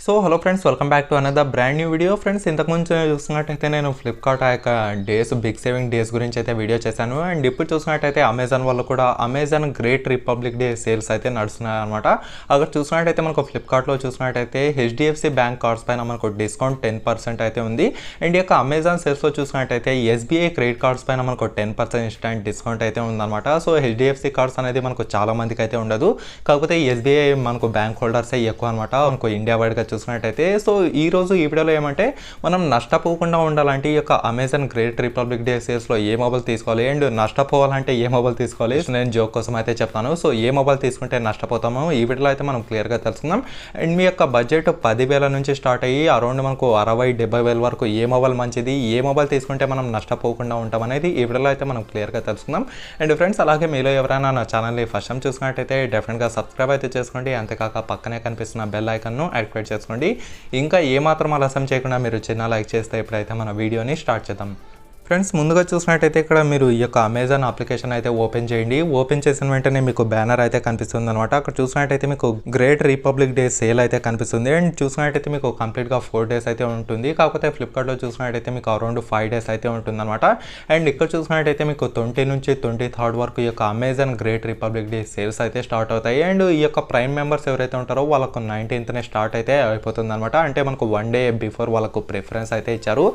So hello friends, welcome back to another brand new video. Friends, ఇంతకుముందు చూస్తున్నట్టయితే నేను Flipkart ఆ యొక్క బిగ్ సేవింగ్ డేస్ గురించి అయితే వీడియో చేశాను. అండ్ ఇప్పుడు చూసినట్టయితే అమెజాన్ వాళ్ళు కూడా Amazon great republic day sales అయితే నడుస్తున్నాయి అనమాట. అక్కడ చూసినట్టయితే మనకు ఫ్లిప్కార్ట్లో చూసినట్టయితే హెచ్డిఎఫ్సి బ్యాంక్ కార్డ్స్ పైన మనకు డిస్కౌంట్ 10% అయితే ఉంది. అండ్ ఈ యొక్క అమెజాన్ సేల్స్లో చూసినట్టయితే ఎస్బీఐ క్రెడిట్ కార్డ్స్ పైన మనకు 10% ఇన్స్టెంట్ డిస్కౌంట్ అయితే ఉందన్నమాట. సో హెచ్డిఎఫ్సి కార్డ్స్ అనేది మనకు చాలా మందికి అయితే ఉండదు, కాకపోతే ఎస్బీఐ మనకు బ్యాంక్ హోల్డర్సే ఎక్కువ అనమాట మనకు ఇండియా వైడ్గా చూసినట్టయితే. సో ఈ రోజు ఈ వీడియోలో ఏమంటే మనం నష్టపోకుండా ఉండాలంటే ఈ యొక్క అమెజాన్ గ్రేట్ రిపబ్లిక్ డే సేల్స్లో ఏ మొబైల్ తీసుకోవాలి అండ్ నష్టపోవాలంటే ఏ మొబైల్ తీసుకోవాలి నేను జోక్ కోసం అయితే చెప్తాను. సో ఏ మొబైల్ తీసుకుంటే నష్టపోతామో ఈ వీడియోలో అయితే మనం క్లియర్గా తెలుసుకుందాం. అండ్ మీ యొక్క బడ్జెట్ 10,000 నుంచి స్టార్ట్ అయ్యి అరౌండ్ మనకు 60,000-70,000 వరకు ఏ మొబైల్ మంచిది, ఏ మొబైల్ తీసుకుంటే మనం నష్టపోకుండా ఉంటాం అనేది ఈ వీడియోలో అయితే మనం క్లియర్గా తెలుసుకుందాం. అండ్ ఫ్రెండ్స్, అలాగే మీలో ఎవరైనా నా ఛానల్ని ఫస్ట్ టైం చూసుకున్నట్టయితే డెఫినెట్గా సబ్స్క్రైబ్ అయితే చేసుకోండి. అంతేకాక పక్కనే కనిపిస్తున్న బెల్ ఐకాన్ను యాక్టివేట్ చేసుకోండి. ఇంకా ఏమాత్రం ఆలస్యం చేయకుండా మీరు చిన్న లైక్ చేస్తే ఇప్పుడైతే మన వీడియోని స్టార్ట్ చేద్దాం. ఫ్రెండ్స్, ముందుగా చూసినట్టయితే ఇక్కడ మీరు ఈ యొక్క అమెజాన్ అప్లికేషన్ అయితే ఓపెన్ చేయండి. ఓపెన్ చేసిన వెంటనే మీకు బ్యానర్ అయితే కనిపిస్తుంది అనమాట. అక్కడ చూసినట్టయితే మీకు గ్రేట్ రిపబ్లిక్ డే సేల్ అయితే కనిపిస్తుంది. అండ్ చూసినట్టయితే మీకు కంప్లీట్గా 4 days అయితే ఉంటుంది, కాకపోతే ఫ్లిప్కార్ట్లో చూసినట్టయితే మీకు అరౌండ్ 5 days అయితే ఉంటుంది అనమాట. అండ్ ఇక్కడ చూసినట్టయితే మీకు 20 నుంచి 23rd వరకు ఈ యొక్క Amazon great republic day sales అయితే స్టార్ట్ అవుతాయి. అండ్ ఈ యొక్క ప్రైమ్ మెంబర్స్ ఎవరైతే ఉంటారో వాళ్ళకు 19th స్టార్ట్ అయితే అయిపోతుంది అనమాట. అంటే మనకు 1 day బిఫోర్ వాళ్ళకు ప్రిఫరెన్స్ అయితే ఇచ్చారు.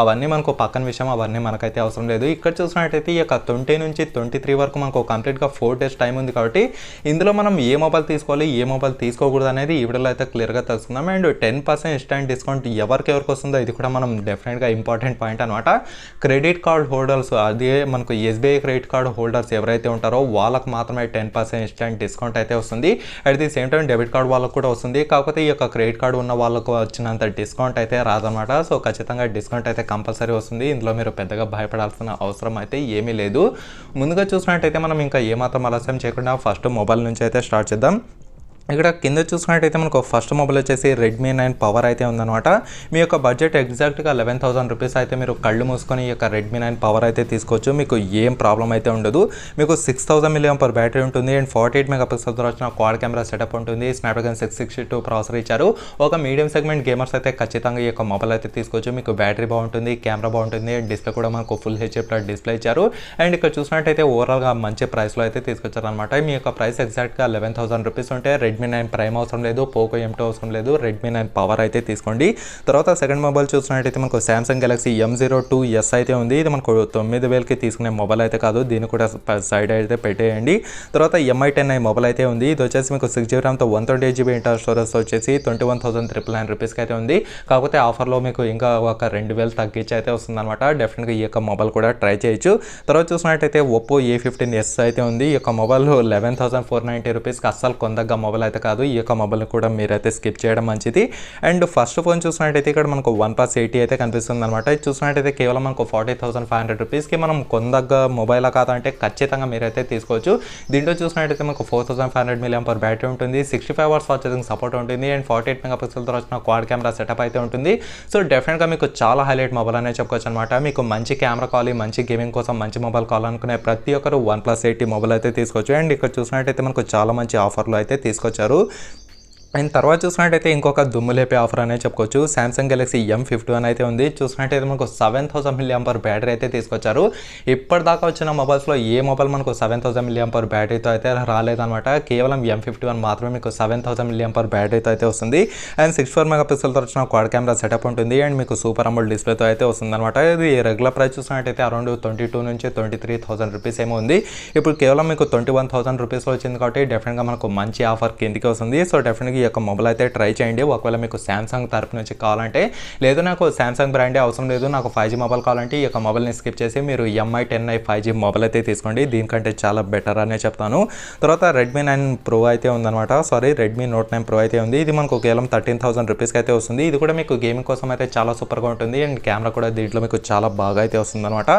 అవన్నీ మనకు పక్కన విషయం, అవన్నీ మనకైతే అవసరం లేదు. ఇక్కడ చూసినట్టయితే ఈ యొక్క 20 నుంచి 23 వరకు మనకు కంప్లీట్గా 4 days టైం ఉంది. కాబట్టి ఇందులో మనం ఏ మొబైల్ తీసుకోవాలి, ఏ మొబైల్ తీసుకోకూడదు అనేది ఈ వీడియోలో అయితే క్లియర్గా తెలుసుకుందాం. అండ్ 10% ఇన్స్టెంట్ డిస్కౌంట్ ఎవరికి వస్తుందో ఇది కూడా మనం డెఫినెట్గా ఇంపార్టెంట్ పాయింట్ అనమాట. క్రెడిట్ కార్డ్ హోల్డర్స్, అదే మనకు ఎస్బీఐ క్రెడిట్ కార్డ్ హోల్డర్స్ ఎవరైతే ఉంటారో వాళ్ళకు మాత్రమే 10% ఇన్స్టెంట్ డిస్కౌంట్ అయితే వస్తుంది. At the same time debit card వాళ్ళకు కూడా వస్తుంది, కాకపోతే ఈ యొక్క క్రెడిట్ కార్డు ఉన్న వాళ్ళకు వచ్చినంత డిస్కౌంట్ అయితే రాదనమాట. సో ఖచ్చితంగా డిస్కౌంట్ అయితే కంపల్సరీ వస్తుంది. ఇందులో మీరు పెద్దగా భయపడాల్సిన అవసరం అయితే ఏమీ లేదు. ముందుగా చూసినట్టయితే మనం ఇంకా ఏమాత్రం ఆలస్యం చేయకుండా ఫస్ట్ మొబైల్ నుంచి అయితే స్టార్ట్ చేద్దాం. ఇక్కడ కింద చూసినట్టయితే మనకు ఫస్ట్ మొబైల్ వచ్చేసి రెడ్మీ 9 పవర్ అయితే ఉందన్నమాట. మీ యొక్క బడ్జెట్ ఎగ్జాక్ట్గా 11,000 రూపీస్ అయితే మీరు కళ్ళు మూసుకొని ఈ యొక్క రెడ్మీ 9 పవర్ అయితే తీసుకోవచ్చు. మీకు ఏం ప్రాబ్లం అయితే ఉండదు. మీకు 6000 mAh బ్యాటరీ ఉంటుంది. అండ్ 48 మెగాపిక్సెల్తో వచ్చిన క్వాడ్ కెమెరా సెటప్ ఉంటుంది. స్నాప్డ్రాగన్ 662 ప్రాసెసర్ ఇచ్చారు. ఒక మీడియం సెగ్మెంట్ గేమర్స్ అయితే ఖచ్చితంగా ఈ యొక్క మొబైల్ అయితే తీసుకోవచ్చు. మీకు బ్యాటరీ బాగుంటుంది, కెమెరా బాగుంటుంది, డిస్ప్లే కూడా మనకు ఫుల్ హెచ్డీ ప్లస్ డిస్ప్లే ఇచ్చారు. అండ్ ఇక్కడ చూసినట్టయితే ఓవరాల్గా మంచి ప్రైస్లో అయితే తీసుకొచ్చారు అనమాట. మీ యొక్క ప్రైస్ ఎగ్జాక్ట్గా 11,000 రూపీస్ ఉంటే రెడ్మీ 9 ప్రైమ్ అవసరం లేదు, పోకో M2 అవసరం లేదు, రెడ్మీ 9 పవర్ అయితే తీసుకోండి. తర్వాత సెకండ్ మొబైల్ చూసినట్టయితే మనకు సామ్సంగ్ గెలాక్సీ M02s అయితే ఉంది. ఇది మనకు 9,000కి తీసుకునే మొబైల్ అయితే కాదు, దీన్ని కూడా సైడ్ అయితే పెట్టేయండి. తర్వాత MI 10i మొబైల్ అయితే ఉంది. ఇది వచ్చేసి మీకు 6GB ర్యామ్తో 128GB ఇంటర్నల్ స్టోరేజ్ వచ్చేసి 21,999 రూపీస్కి అయితే ఉంది. కాకపోతే ఆఫర్లో మీకు ఇంకా ఒక 2,000 తగ్గించి అయితే వస్తుంది అనమాట. డెఫినెట్గా ఈ యొక్క మొబైల్ కూడా ట్రై చేయొచ్చు. తర్వాత చూసినట్టయితే ఒప్పో A15s అయితే ఉంది. ఈ యొక్క మొబైల్ 11,490 రూపీస్కి అస్సలు కొందగ్గ మొబైల్ అయితే కాదు. ఈ యొక్క మొబైల్ కూడా మీరైతే స్కిప్ చేయడం మంచిది. అండ్ ఫస్ట్ ఫోన్ చూసినట్టయితే ఇక్కడ మనకు OnePlus 80 అయితే కనిపిస్తుంది అనమాట. ఇది చూసినట్టయితే కేవలం మనకు 40,500 రూపీస్కి మనం కొందగ్గ మొబైల్ కాదంటే ఖచ్చితంగా మీరైతే తీసుకోవచ్చు. దీంట్లో చూసినట్టయితే మనకు 4,500 mAh బ్యాటరీ ఉంటుంది, 65 hours ఫాస్ట్ ఛార్జింగ్ సపోర్ట్ ఉంటుంది. అండ్ 48 మెగాపిక్సెల్తో వచ్చిన క్వాడ్ కెమెరా సెటప్ అయితే ఉంటుంది. సో డెఫినెట్గా మీకు చాలా హైలైట్ మొబైల్ అనే చెప్పుకోవచ్చు అనమాట. మీకు మంచి కెమెరా కావాలి, మంచి గేమింగ్ కోసం మంచి మొబైల్ కావాలనుకునే ప్రతి ఒక్కరు OnePlus 80 మొబైల్ అయితే తీసుకోవచ్చు. అండ్ ఇక్కడ చూసినట్టయితే మనకు చాలా మంచి ఆఫర్లు అయితే తీసుకొచ్చారు. అండ్ తర్వాత చూసినట్టయితే ఇంకొక దుమ్ము లేపే ఆఫర్ అనేది చెప్పుకోవచ్చు. సామ్సంగ్ గెలాక్సీ M51 అయితే ఉంది. చూసినట్టయితే మనకు 7,000 mAh బ్యాటరీ అయితే తీసుకొచ్చారు. ఇప్పటిదాకా వచ్చిన మొబైల్స్లో ఏ మొబైల్ మనకు 7,000 mAh బ్యాటరీతో అయితే రాలేదన్నమాట. కేవలం M51 మాత్రమే మీకు 7,000 mAh బ్యాటరీతో అయితే వస్తుంది. అండ్ 64 మెగాపిక్సెల్తో వచ్చిన క్వాడ్ కెమెరా సెటప్ ఉంటుంది. అండ్ మీకు సూపర్ అమోల్డ్ డిస్ప్లేతో అయితే వస్తుంది అనమాట. ఇది రెగ్యులర్ ప్రైస్ చూసినట్టయితే అరౌండ్ 22 నుంచి 23,000 రూపీస్ ఏమో ఉంది. ఇప్పుడు కేవలం మీకు 21,000 రూపీస్లో వచ్చింది కాబట్టి డెఫినెట్గా మనకు మంచి ఆఫర్ కిందికి వస్తుంది. సో డెఫినెట్గా ఈ యొక్క మొబైల్ అయితే ట్రై చేయండి. ఒకవేళ మీకు సామ్సంగ్ తరపు నుంచి కావాలంటే, లేదు నాకు సామ్సంగ్ బ్రాండే అవసరం లేదు, నాకు 5G మొబైల్ కావాలంటే ఈ యొక్క మొబైల్ని స్కిప్ చేసి మీరు MI 10i 5G మొబైల్ అయితే తీసుకోండి. దీనికంటే చాలా బెటర్ అనే చెప్తాను. తర్వాత రెడ్మీ 9 ప్రో అయితే ఉందన్నమాట. రెడ్మీ నోట్ 9 ప్రో అయితే ఉంది. ఇది మనకు కేవలం 13,000 రూపీస్కి అయితే వస్తుంది. ఇది కూడా మీకు గేమింగ్ కోసం అయితే చాలా సూపర్గా ఉంటుంది. అండ్ కెమెరా కూడా దీంట్లో మీకు చాలా బాగా అయితే వస్తుంది అనమాట.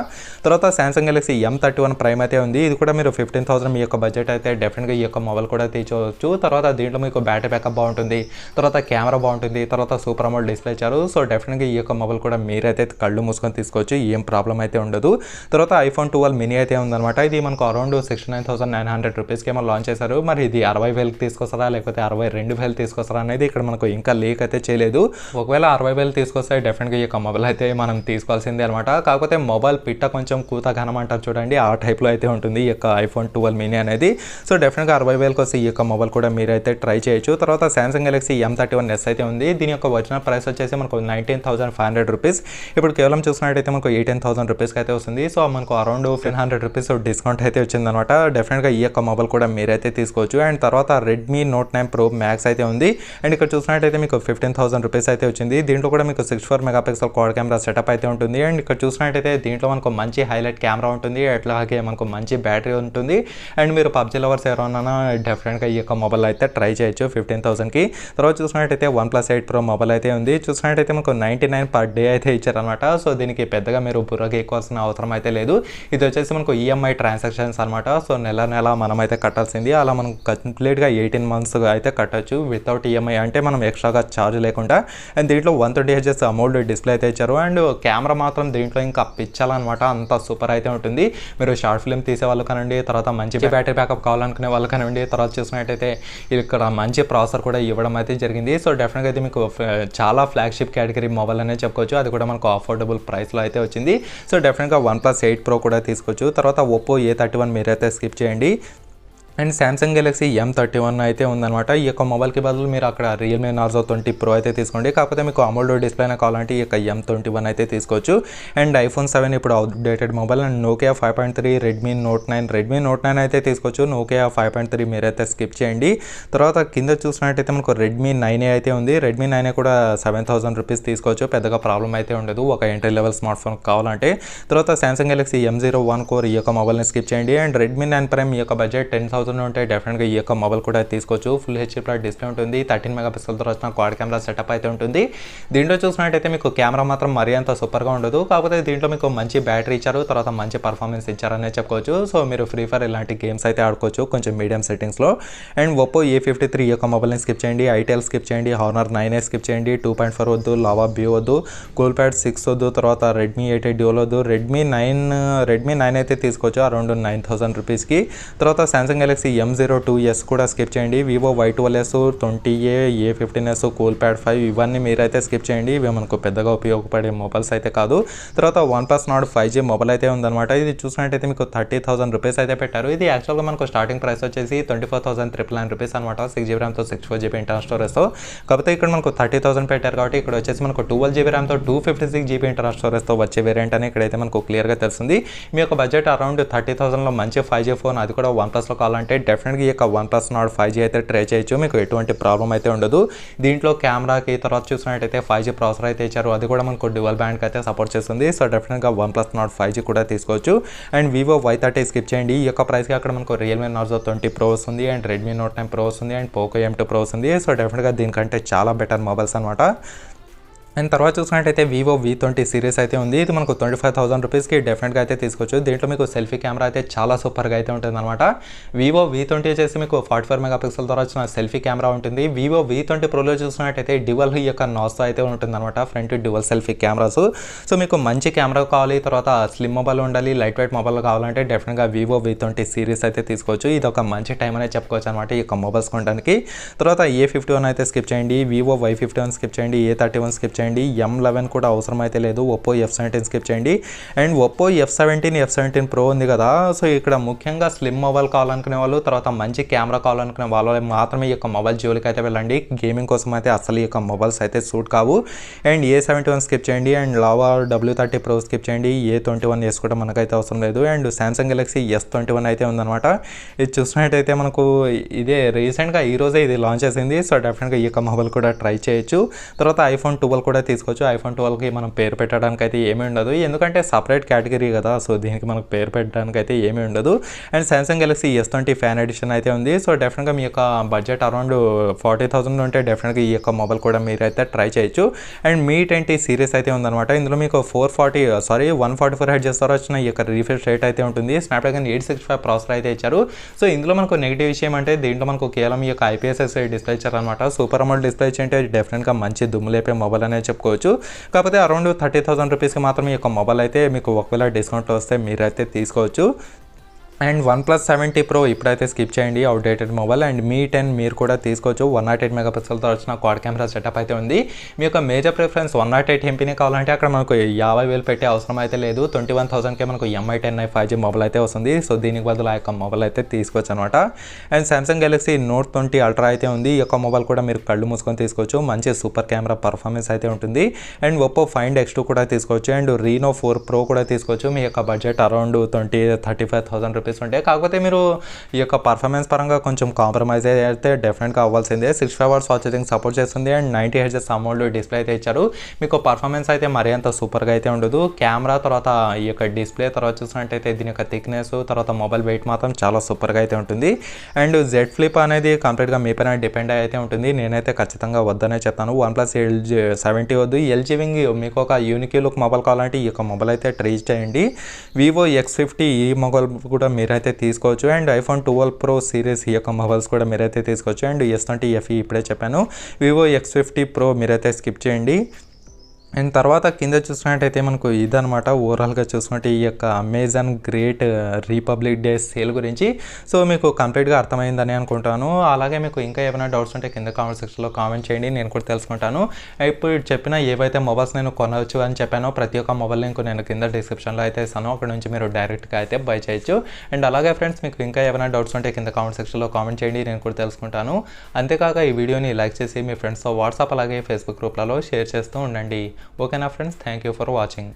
తర్వాత సామ్సంగ్ గెలాక్సీ M31 ప్రైమ్ అయితే ఉంది. ఇది కూడా మీరు 15,000 మీ యొక్క బడ్జెట్ అయితే డెఫినెట్గా ఈ యొక్క మొబైల్ కూడా తీసుకోవచ్చు. తర్వాత దీంట్లో మీకు బ్యాటరీ బ్యాకప్ బాగుంటుంది, తర్వాత కెమెరా బాగుంటుంది, తర్వాత సూపర్ అమోల్డ్ డిస్ప్లే ఇచ్చారు. సో డెఫినెట్గా ఈ యొక్క మొబైల్ కూడా మీరైతే కళ్ళు మూసుకొని తీసుకోవచ్చు, ఏం ప్రాబ్లం అయితే ఉండదు. తర్వాత ఐఫోన్ 12 మినీ అయితే ఉందన్నమాట. ఇది మనకు అరౌండ్ 69,900 రూపీస్కి ఏమో లాంచ్ చేశారు. మరి ఇది 60,000కి తీసుకొస్తారా లేకపోతే 62,000 తీసుకొస్తారా అనేది ఇక్కడ మనకు ఇంకా లీక్ అయితే చేయలేదు. ఒకవేళ 60,000 తీసుకొస్తే డెఫినెట్గా ఈ యొక్క మొబైల్ అయితే మనం తీసుకోవాల్సిందే అనమాట. కాకపోతే మొబైల్ పిట్ట కొంచెం కూత ఘనం అంటారు చూడండి, ఆ టైప్లో అయితే ఉంటుంది ఈ యొక్క ఐఫోన్ 12 మినీ అనేది. సో డెఫినెట్గా 60,000కి వస్తే ఈ యొక్క మొబైల్ కూడా మీరైతే ట్రై చేయొచ్చు. తర్వాత సామ్సంగ్ గెలాక్సీ M31s అయితే ఉంది. దీని యొక్క ఒరిజినల్ ప్రైస్ వచ్చేసి మనకు 19,500 రూపీస్. ఇప్పుడు కేవలం చూసుకున్నట్టయితే మనకు 18,000 రూపీస్కి అయితే వస్తుంది. సో మనకు అరౌండ్ 1,500 రూపీస్ డిస్కౌంట్ అయితే వచ్చిందనమాట. డెఫినెట్గా ఈ యొక్క మొబైల్ కూడా మీరైతే తీసుకోవచ్చు. అండ్ తర్వాత రెడ్మీ నోట్ 9 ప్రో మ్యాక్స్ అయితే ఉంది. అండ్ ఇక్కడ చూసినట్టయితే మీకు 15,000 రూపీస్ అయితే వచ్చింది. దీంట్లో కూడా మీకు 64 మెగాపిక్సెల్ క్వాడ్ కెమెరా సెటప్ అయితే ఉంటుంది. అండ్ ఇక్కడ చూసినట్టయితే దీంట్లో మనకు మంచి హైలైట్ కెమెరా ఉంటుంది, అట్లాగే మనకు మంచి బ్యాటరీ ఉంటుంది. అండ్ మీరు పబ్జీ లవర్స్ ఎవరైనా డెఫినెట్గా ఈ యొక్క మొబైల్ అయితే ట్రై చేయొచ్చు 15,000కి. తర్వాత చూసినట్టయితే OnePlus 8 Pro మొబైల్ అయితే ఉంది. చూసినట్టయితే మనకు 99 పర్ డే అయితే ఇచ్చారనమాట. సో దీనికి పెద్దగా మీరు బుర్రగా ఎక్కువాల్సిన అవసరం అయితే లేదు. ఇది వచ్చేసి మనకు ఈఎంఐ ట్రాన్సాక్షన్స్ అనమాట. సో నెల మనమైతే కట్టాల్సింది. అలా మనం కంప్లీట్గా 18 మంత్స్ అయితే కట్టచ్చు వితౌట్ ఈఎంఐ, అంటే మనం ఎక్స్ట్రాగా ఛార్జ్ లేకుండా. అండ్ దీంట్లో 120Hz అమోల్డ్ డిస్ప్లే అయితే ఇచ్చారు. అండ్ కెమెరా మాత్రం దీంట్లో ఇంకా పిచ్చాలన్నమాట, అంత సూపర్ అయితే ఉంటుంది. మీరు షార్ట్ ఫిల్మ్ తీసే వాళ్ళు కానివ్వండి, తర్వాత మంచి బ్యాటరీ బ్యాకప్ కావాలనుకునే వాళ్ళు కానివ్వండి, తర్వాత చూసినట్టయితే ఇక్కడ మంచి ప్రాసెసర్ కూడా ఇవ్వడం అయితే జరిగింది. సో డెఫినెట్గా అయితే మీకు చాలా ఫ్లాగ్షిప్ కేటగిరీ మొబైల్ అనేది చెప్పుకోవచ్చు. అది కూడా మనకు అఫోర్డబుల్ ప్రైస్లో అయితే వచ్చింది. సో డెఫినెట్గా OnePlus 8 Pro కూడా తీసుకోవచ్చు. తర్వాత ఒప్పో A31 మీరైతే స్కిప్ చేయండి. అండ్ సామ్సంగ్ గెలాక్సీ M31 అయితే ఉందన్నమాట. ఈ యొక్క మొబైల్కి బదులు మీరు అక్కడ రియల్మీ నార్జో 20 Pro అయితే తీసుకోండి. కాకపోతే మీకు అమోల్డ్ డిస్ప్లేనే కావాలంటే ఈ యొక్క M21 అయితే తీసుకోవచ్చు. అండ్ ఐఫోన్ 7 ఇప్పుడు updated mobile. And Nokia 5.3, Redmi note 9 అయితే తీసుకోవచ్చు. నోకియా 5.3 మీరైతే స్కిప్ చేయండి. తర్వాత కింద చూసినట్టయితే మనకు రెడ్మీ 9A అయితే ఉంది. రెడ్మీ 9A కూడా 7,000 రూపీస్ తీసుకోవచ్చు, పెద్దగా ప్రాబ్లం అయితే ఉండదు ఒక ఎంట్రీ లెవెల్ స్మార్ట్ ఫోన్ కావాలంటే. తర్వాత సామ్సంగ్ గెలాక్సీ M01 కోర్ ఈ యొక్క మొబైల్ని స్కిప్ చేయండి. అండ్ రెడ్మీ 9 ప్రైమ్ ఈ యొక్క బడ్జెట్ 10,000 ఉంటే డెఫినెట్గా ఈ యొక్క మొబైల్ కూడా తీసుకోవచ్చు. ఫుల్ హెచ్డీ ప్లస్ డిస్ప్లే ఉంటుంది, 13 మెగాపిక్సెల్తో వచ్చిన క్వాడ్ కెమెరా సెటప్ అయితే ఉంటుంది. దీంట్లో చూసినట్టయితే మీకు కెమెరా మాత్రం మరీ అంత సూపర్గా ఉండదు, కాకపోతే దీంట్లో మీకు మంచి బ్యాటరీ ఇచ్చారు, తర్వాత మంచి పర్ఫార్మెన్స్ ఇచ్చారనే చెప్పుకోవచ్చు. సో మీరు ఫ్రీ ఫైర్ ఇలాంటి గేమ్స్ అయితే ఆడుకోవచ్చు కొంచెం మీడియం సెట్టింగ్స్లో. అండ్ ఒప్పో A53 ఈ యొక్క మొబైల్ని స్కిప్ చేయండి. ఐటెల్ స్కిప్ చేయండి. హానర్ 9A స్కిప్ చేయండి. 2.4 వద్దు, లావా బీ వద్దు, కూల్ప్యాడ్ 6 వద్దు, తర్వాత రెడ్మీ 8 డ్యూల్ వద్దు. రెడ్మీ 9 అయితే తీసుకోవచ్చు అరౌండ్ 9,000 రూపీస్కి. తర్వాత సామ్సంగ్ గెలాక్సీ M02s కూడా స్కిప్ చేయండి. వివో Y12s, 20A, A15s, కూల్ప్యాడ్ 5 ఇవన్నీ మీరైతే స్కిప్ చేయండి. ఇవి మనకు పెద్దగా ఉపయోగపడే మొబైల్స్ అయితే కాదు. తర్వాత OnePlus Nord 5G మొబైల్ అయితే ఉందన్నమాట. ఇది చూసినట్టయితే మీకు 30,000 రూపీస్ అయితే పెట్టారు. ఇది యాక్చువల్గా మనకు స్టార్టింగ్ ప్రైస్ వచ్చేసి 24,999 రూపీస్ అనమాట, 6GB ర్యామ్తో 64GB ఇంటర్నల్ స్టోరేజ్తో. కాకపోతే ఇక్కడ మనకు 30,000 పెట్టారు కాబట్టి ఇక్కడ వచ్చేసి మనకు 12GB ర్యామ్తో 256GB ఇంటర్నల్ స్టోరేజ్తో వచ్చే వేరియంట్ అని ఇక్కడైతే మనకు క్లియర్గా తెలుస్తుంది. మీ యొక్క బడ్జెట్ అరౌండ్ 30,000లో మంచి 5G ఫోన్, అది కూడా OnePlusలో కావాలంటే డెఫినెట్గా ఈ యొక్క OnePlus Nord 5G అయితే ట్రై చేయొచ్చు, మీకు ఎటువంటి ప్రాబ్లం అయితే ఉండదు. దీంట్లో కెమెరాకి తర్వాత చూసినట్టయితే 5G ప్రాసెసర్ అయితే ఇచ్చారు, అది కూడా మనకు డ్యువల్ బ్యాండ్కి అయితే సపోర్ట్ చేస్తుంది. సో డెఫినెట్గా OnePlus Nord 5G కూడా తీసుకోవచ్చు. అండ్ వివో Y30 స్కిప్ చేయండి. ఈ యొక్క ప్రైస్కి అక్కడ మనకు రియల్మీ నార్జో 20 Pro వస్తుంది, అండ్ రెడ్మీ నోట్ 9 Pro వస్తుంది, అండ్ పోకో M2 Pro వస్తుంది. సో డెఫినెట్గా దీనికంటే చాలా బెటర్ మొబైల్స్ అనమాట. అండ్ తర్వాత చూసినట్టయితే వివో V20 సిరీస్ అయితే ఉంది. ఇది మనకు 25,000 రూపీస్కి డెఫినెట్గా అయితే తీసుకోవచ్చు. దీంట్లో మీకు సెల్ఫీ కెమెరా అయితే చాలా సూపర్గా అయితే ఉంటుంది అనమాట. వివో V20 వచ్చేసి మీకు 44 మెగాపిక్సెల్ ద్వారా వచ్చిన సెల్ఫీ కెమెరా ఉంటుంది. వివో V20 Proలో చూసినట్టయితే డ్యువల్ ఈ యొక్క నాస్ అయితే ఉంటుంది అనమాట, front dual selfie cameras. So మీకు మంచి కెమెరా కావాలి, తర్వాత స్లిమ్ మొబైల్ ఉండాలి, లైట్ వెయిట్ మొబైల్ కావాలంటే డెఫినెట్గా వివో V20 సిరీస్ అయితే తీసుకోవచ్చు. ఇది ఒక మంచి టైం అనేది చెప్పుకోవచ్చు అనమాట ఈ యొక్క మొబైల్స్ కొనడానికి. తర్వాత A51 అయితే స్కిప్ చేయండి. వివో Y51 స్కిప్ చేయండి. A31 స్కిప్ చేయండి. M11 కూడా అవసరం అయితే లేదు. ఒప్పో F17 స్కిప్ చేయండి. అండ్ ఒప్పో F17 Pro ఉంది కదా, సో ఇక్కడ ముఖ్యంగా స్లిమ్ మొబైల్ కావాలనుకునే వాళ్ళు, తర్వాత మంచి కెమెరా కావాలనుకునే వాళ్ళు మాత్రమే ఈ యొక్క మొబైల్ జోలికి అయితే వెళ్ళండి. గేమింగ్ కోసం అయితే అసలు ఈ యొక్క మొబైల్స్ అయితే సూట్ కావు. అండ్ A71 స్కిప్ చేయండి. And lava W30 Pro skip చేయండి. A21s కూడా మనకైతే అవసరం లేదు. అండ్ సామ్సంగ్ గెలాక్సీ S21 అయితే ఉందన్నమాట. ఇది చూసినట్టయితే మనకు ఇదే రీసెంట్గా ఈరోజే ఇది లాంచ్ చేసింది. సో డెఫినెట్గా ఈ యొక్క మొబైల్ కూడా ట్రై చేయొచ్చు. తర్వాత ఐఫోన్ 12 కూడా కూడా తీసుకోవచ్చు. ఐఫోన్ 12కి మనం పేరు పెట్టడానికి అయితే ఏమీ ఉండదు, ఎందుకంటే సపరేట్ కేటగిరీ కదా. సో దీనికి మనకు పేరు పెట్టడానికి అయితే ఏమీ ఉండదు. And Samsung Galaxy S20 fan edition అయితే ఉంది. సో డెఫినెట్గా మీ యొక్క బడ్జెట్ అరౌండ్ 40,000 ఉంటే డెఫినెట్గా ఈ యొక్క మొబైల్ కూడా మీరైతే ట్రై చేయొచ్చు. అండ్ మీ 20 సిరీస్ అయితే ఉందన్నమాట. ఇందులో మీకు 144 హెర్ట్జ్ వచ్చిన ఈ యొక్క రిఫ్రెష్ రేట్ అయితే ఉంటుంది. స్నాప్డ్రాగన్ 865 ప్రాసెసర్ అయితే ఇచ్చారు. సో ఇందులో మనకు నెగిటివ్ విషయం అంటే దీంట్లో మనకు కేవలం ఈ యొక్క IPS డిస్ప్లే ఇచ్చారనమాట. సూపర్ అమోల్డ్ డిస్ప్లే ఇచ్చింటే డెఫినెట్గా మంచి దుమ్ము లేపే మొబైల్ అనేది చెప్పుకోవచ్చు. కాకపోతే అరౌండ్ 30,000 రూపీస్కి మాత్రం ఈ యొక్క మొబైల్ అయితే మీకు ఒకవేళ డిస్కౌంట్లో వస్తే మీరైతే తీసుకోవచ్చు. అండ్ OnePlus 70 Pro ఇప్పుడైతే స్కిప్ చేయండి, అవుట్డేటెడ్ మొబైల్. అండ్ మీ 10 మీరు కూడా తీసుకోవచ్చు. 108 మెగాపిక్సెల్తో వచ్చిన క్వాడ్ కెమెరా సెటప్ అయితే ఉంది. మీ యొక్క మేజర్ ప్రిఫరెన్స్ 108 ఎంపీనే కావాలంటే అక్కడ మనకు 50,000 పెట్టే అవసరం అయితే లేదు. 21,000కే మనకు MI 10i 5G మొబైల్ అయితే వస్తుంది. సో దీనికి బదులు ఆ యొక్క మొబైల్ అయితే తీసుకోవచ్చు అనమాట. And Samsung Galaxy Note 20 Ultra అయితే ఉంది. ఈ యొక్క మొబైల్ కూడా మీరు కళ్ళు మూసుకొని తీసుకోవచ్చు. మంచి సూపర్ కెమెరా పర్ఫార్మెన్స్ అయితే ఉంటుంది. అండ్ Oppo Find X2 కూడా తీసుకోవచ్చు. అండ్ Reno 4 Pro కూడా తీసుకోవచ్చు. మీ యొక్క బడ్జెట్ అరౌండ్ 35,000 రూపీస్ ఉంటాయి. కాకపోతే మీరు ఈ యొక్క పర్ఫార్మెన్స్ పరంగా కొంచెం కాంప్రమైజ్ అయితే డెఫినెట్గా అవ్వాల్సిందే. 65 వాట్స్ వాచ్ ఛార్జింగ్ సపోర్ట్ చేస్తుంది. అండ్ 90 హెర్ట్జ్ అమోల్డ్ డిస్ప్లే అయితే ఇచ్చారు. మీకు పర్ఫార్మెన్స్ అయితే మరీ అంత సూపర్గా అయితే ఉండదు. కెమెరా తర్వాత ఈ యొక్క డిస్ప్లే తర్వాత చూసినట్టయితే దీని యొక్క థిక్నెస్ తర్వాత మొబైల్ వెయిట్ మాత్రం చాలా సూపర్గా అయితే ఉంటుంది. అండ్ Z Flip అనేది కంప్లీట్గా మీ పైన డిపెండ్ అయితే ఉంటుంది. నేనైతే ఖచ్చితంగా వద్దనే చెప్తాను. OnePlus 70 వద్దు. LG Wing మీకు ఒక యూనిక్ లుక్ మొబైల్ కావాలంటే ఈ యొక్క మొబైల్ అయితే ట్రై చేయండి. Vivo X50 ఈ మొబైల్ కూడా మీరైతే తీసుకోవచ్చు. అండ్ iPhone 12 Pro సిరీస్ ఈ యొక్క మొబైల్స్ కూడా మీరైతే తీసుకోవచ్చు. అండ్ S20 FE ఇప్పుడే చెప్పాను. Vivo X50 Pro మీరైతే స్కిప్ చేయండి. అండ్ తర్వాత కింద చూసినట్టయితే మనకు ఇదనమాట ఓవరాల్గా చూసుకుంటే ఈ యొక్క Amazon great republic day sale గురించి. సో మీకు కంప్లీట్గా అర్థమైందని అనుకుంటాను. అలాగే మీకు ఇంకా ఏమైనా డౌట్స్ ఉంటే కింద కామెంట్ సెక్షన్లో కామెంట్ చేయండి, నేను కూడా తెలుసుకుంటాను. ఇప్పుడు చెప్పిన ఏవైతే మొబైల్స్ నేను కొనవచ్చు అని చెప్పానో ప్రతి ఒక్క మొబైల్ లింక్ నేను కింద డిస్క్రిప్షన్లో అయితే ఇస్తాను. అక్కడ నుంచి మీరు డైరెక్ట్గా అయితే బై చేయొచ్చు. అండ్ అలాగే ఫ్రెండ్స్ మీకు ఇంకా ఏమైనా డౌట్స్ ఉంటే కింద కామెంట్ సెక్షన్లో కామెంట్ చేయండి, నేను కూడా తెలుసుకుంటాను. అంతేకాక ఈ వీడియోని లైక్ చేసి మీ ఫ్రెండ్స్తో వాట్సాప్ అలాగే ఫేస్బుక్ గ్రూప్లలో షేర్ చేస్తూ ఉండండి. ఓకేనా friends, thank you for watching.